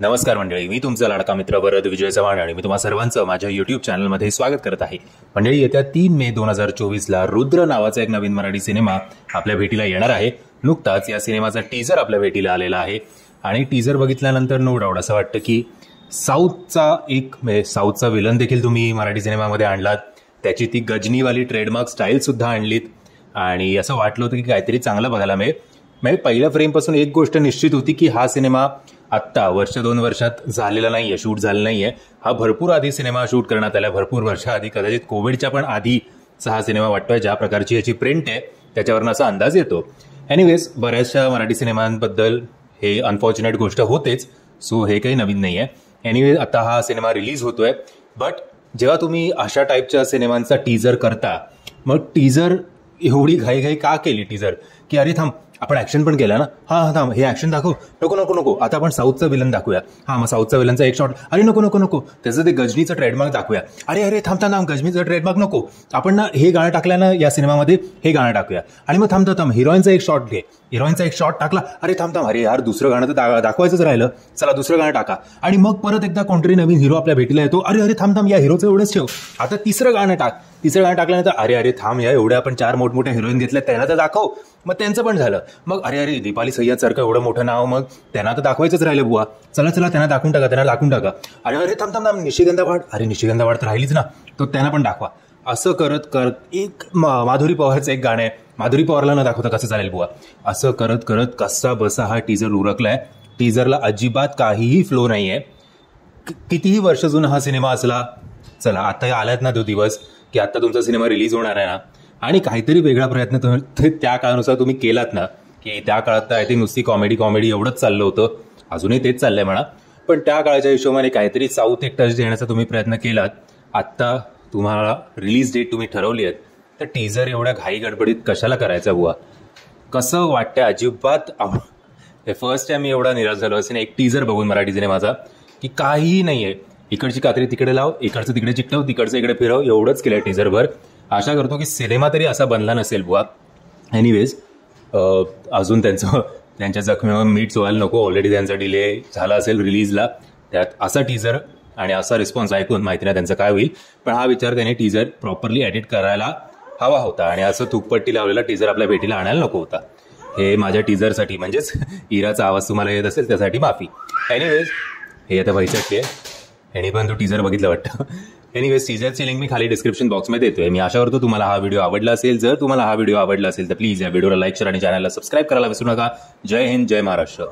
नमस्कार मंडळी, मी तुमचा लाडका मित्र वरद विजय चव्हाण आणि मी तुम्हा सर्वांचं माझ्या युट्यूब चॅनलमध्ये स्वागत करत आहे. मंडळी, येत्या 3 मे 2024ला रुद्र नावाचा एक नवीन मराठी सिनेमा आपल्या भेटीला येणार आहे. नुकताच या सिनेमाचा टीजर आपल्या भेटीला आलेला आहे आणि टीजर बघितल्यानंतर नो डाऊट असं वाटतं की साऊथचा विलन देखील तुम्ही मराठी सिनेमामध्ये आणलात. त्याची ती गजनीवाली ट्रेडमार्क स्टाईल सुद्धा आणलीत आणि असं वाटलं होतं की काहीतरी चांगलं बघायला मिळेल. पहिल्या फ्रेमपासून एक गोष्ट निश्चित होती की हा सिनेमा आत्ता 1-2 वर्षात झालेला नाहीये, शूट झाला नाहीये. हा भरपूर आधी सिनेमा शूट करण्यात आला, भरपूर वर्षाआधी, कदाचित कोविडच्या पण आधीचा हा सिनेमा वाटतोय. ज्या प्रकारची याची प्रिंट आहे त्याच्यावरून असा अंदाज येतो. एनिवेज, बऱ्याचशा मराठी सिनेमांबद्दल हे अनफॉर्च्युनेट गोष्ट होतेच, सो हे काही नवीन नाही आहे. एनिवेज, आता हा सिनेमा रिलीज होतोय. बट जेव्हा तुम्ही अशा टाईपच्या सिनेमांचा टीजर करता, मग टीजर एवढी घाई का केली टीजर की अरे थांब, आपण ऍक्शन पण केला ना, हा थांब, हे ऍक्शन दाखव, नको आता आपण साऊथचा विलन दाखवूया. मग साऊथचा विलनचा एक शॉट, अरे नको त्याचं ते गजनीचं ट्रेडमार्क दाखवूया. अरे थांब, गजनीचं ट्रेडमार्क नको, आपण ना हे गाणं टाकलं ना या सिनेमामध्ये, हे गाणं टाकूया. आणि मग थांब, हिरोईनचा एक शॉट घे, हिरोईनचा एक शॉट टाकला, अरे थांब, अरे यार दुसरं गाणं तर दाखवायचंच राहिलं, चला दुसरं गाणं टाका. आणि मग परत एकदा कोणतरी नवीन हिरो आपल्या भेटीला येतो, अरे थांब, या हिरोचं एवढंच ठेव, आता तिसरं गाणं टाकल्यानंतर अरे थांब, या एवढ्या आपण 4 मोठमोठ्या हिरोईन घेतल्या, त्यांना तर दाखव. मग त्यांचं पण झालं. मग अरे दीपाली सय्यद सारखं एवढं मोठं नाव, मग त्यांना तर दाखवायचंच राहिलं बुवा, चला त्यांना दाखवून टाका. अरे थांब, निशिगंधा वाढ तर राहिलीच ना, तो त्यांना पण दाखवा. असं करत एक माधुरी पवारचं एक गाणं आहे, माधुरी पवारला न दाखवता कसं चालेल बुवा. असं करत कसा बसा हा टीजर उरकलाय. टीजरला अजिबात काहीही फ्लो नाहीये. कितीही वर्ष जुना हा सिनेमा असला, चला आता आल्यात ना तो दिवस की आता तुमचा सिनेमा रिलीज होणार आहे ना, आणि काहीतरी वेगळा प्रयत्न त्या काळानुसार तुम्ही केलात ना, की त्या काळात आय थिंक नुसती कॉमेडी एवढंच चाललं होतं, अजूनही तेच चाललंय म्हणा. पण त्या काळाच्या हिशोबाने काहीतरी साऊथ एक टच देण्याचा तुम्ही प्रयत्न केलात. आत्ता तुम्हाला रिलीज डेट तुम्ही ठरवली आहेत, तर टीजर एवढ्या घाई गडबडीत कशाला करायचा बुवा. कसं वाटतंय, अजिबात फर्स्ट टाइम मी एवढा निराश झालो असेल एक टीजर बघून मराठी सिनेमाचा, की काहीही नाहीये. इकडची कात्री तिकडे लाव, इकडचं तिकडे चिकटव, तिकडचं इकडे फिरव, एवढंच केलंय टीजरभर. आशा करतो की सिनेमा तरी असा बनला नसेल बुवा. एनिवेज, अजून त्यांच्या जखमेवर मीठ चोवायला नको, ऑलरेडी त्यांचा डिले झाला असेल रिलीजला. त्यात असा टीजर आणि असा रिस्पॉन्स ऐकून माहिती नाही त्यांचं काय होईल. पण हा विचार त्याने टीजर प्रॉपरली एडिट करायला हवा होता आणि असं थुकपट्टी लावलेला टीजर आपल्या भेटीला आणायला नको होता. हे माझ्या टीजरसाठी, म्हणजेच इराचा आवाज तुम्हाला येत असेल त्यासाठी माफी. एनिवेज, हे आता पैशाची आहे. पण तो टीजर बघितलं वाटतं. एनिवेज, टीजरची लिंक मी खाली डिस्क्रिप्शन बॉक्समध्ये देतोय. मी आशा करतो तुम्हाला हा व्हिडिओ आवडला असेल. जर तुम्हाला हा व्हिडिओ आवडला असेल तर प्लीज या व्हिडिओला लाईक करा आणि चॅनलला सबस्क्राईब करायला विसरू नका. जय हिंद, जय महाराष्ट्र.